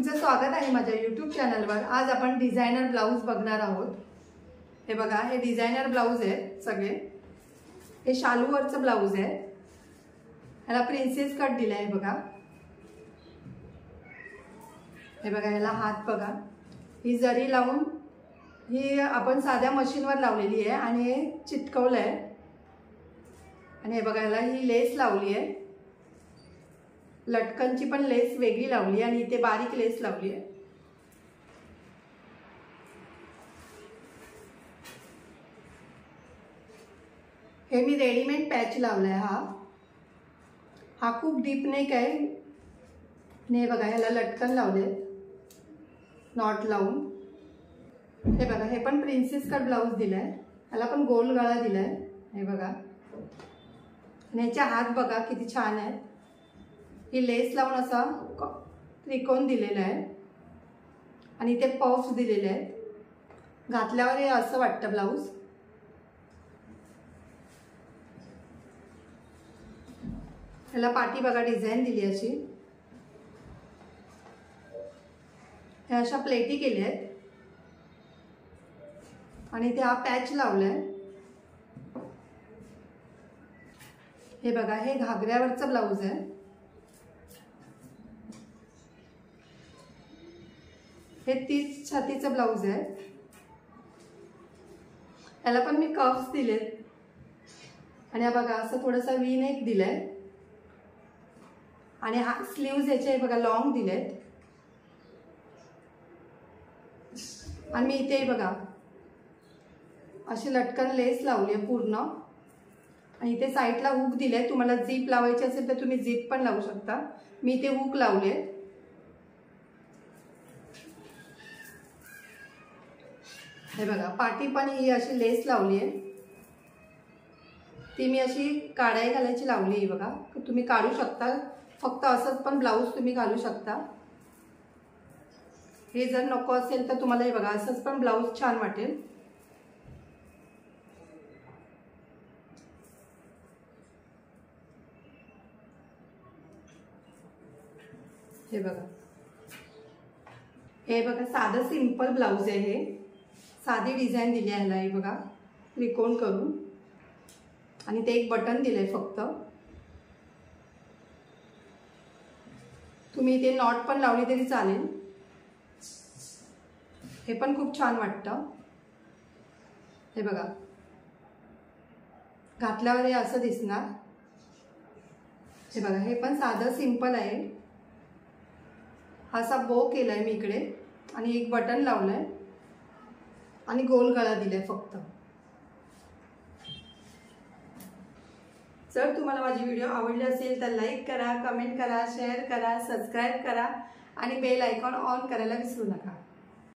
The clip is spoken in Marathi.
तुमचं स्वागत आहे माझ्या यूट्यूब चॅनलवर। आज आपण डिझायनर ब्लाउज बघणार आहोत। हे बघा, हे डिझायनर ब्लाउज आहे सगळे। हे शालूवरचं ब्लाउज आहे। याला प्रिन्सेस कट दिलाय बघा। हे बघा, याला हात बघा, ही जरी लावून ही आपण साध्या मशीनवर लावलेली आहे आणि हे चिटकवलंय। आणि हे बघा, याला ही लेस लावली आहे, लटकनची पण लेस वेगळी लावली आणि इथे बारीक लेस लावली आहे। हे मी रेडीमेड पॅच लावलाय। हा खूप डीप नेक आहे। हे बघा, ह्याला लटकन लावले नॉट लावून। हे बघा, हे पण प्रिन्सेस कट ब्लाउज दिलाय, ह्याला पण गोल गळा दिलाय। हे बघा, आणि ह्याचे हात बघा किती छान आहे। ही लेस लावून असा त्रिकोण दिलेला आहे आणि ते पफ्स दिलेले आहेत। घातल्यावर हे असं वाटतं ब्लाउज। ह्याला पाठी बघा डिझाईन दिली अशी। ह्या अशा प्लेटी केल्या आहेत आणि ते हा पॅच लावलाय। हे बघा, हे घागऱ्यावरचं ब्लाउज आहे। हे 30 छातीचं ब्लाउज आहे। याला पण मी कफ्स दिलेत आणि हा बघा असं थोडासा वी नेक दिलाय आणि हा स्लीव्ज याचे बघा लॉंग दिलेत। आणि मी इथे बघा अशी लटकन लेस लावली आहे पूर्ण आणि इथे साईडला हुक दिले। तुम्हाला झिप लावायची असेल तर तुम्ही झिप पण लावू शकता। मी इथे हुक लावले। हे बघा, पाठी पण ही अशी लेस लावली आहे, ती मी अशी काढाई घालायची लावली आहे बघा। तुम्ही काढू शकता, फक्त असंच पण ब्लाउज तुम्ही घालू शकता। हे जर नको असेल तर तुम्हाला हे बघा असंच पण ब्लाउज छान वाटेल। हे बघा, हे बघा साधं सिंपल ब्लाउज आहे। हे साधी डिझाईन दिली आहे ह्याला, हे बघा त्रिकोण करून आणि ते एक बटन दिलंय फक्त। तुम्ही इथे नॉट पण लावली तरी चालेल। हे पण खूप छान वाटतं। हे बघा, घातल्यावर हे असं दिसणार। हे बघा, हे पण साधं सिंपल आहे। असा बो केलाय मी इकडे आणि एक बटन लावलंय आणि गोल गळा दिलाय फक्त। जर तुम्हाला माझी व्हिडिओ आवडली असेल तर लाईक करा, कमेंट करा, शेअर करा, सबस्क्राईब करा आणि बेल आयकॉन ऑन करायला विसरू नका।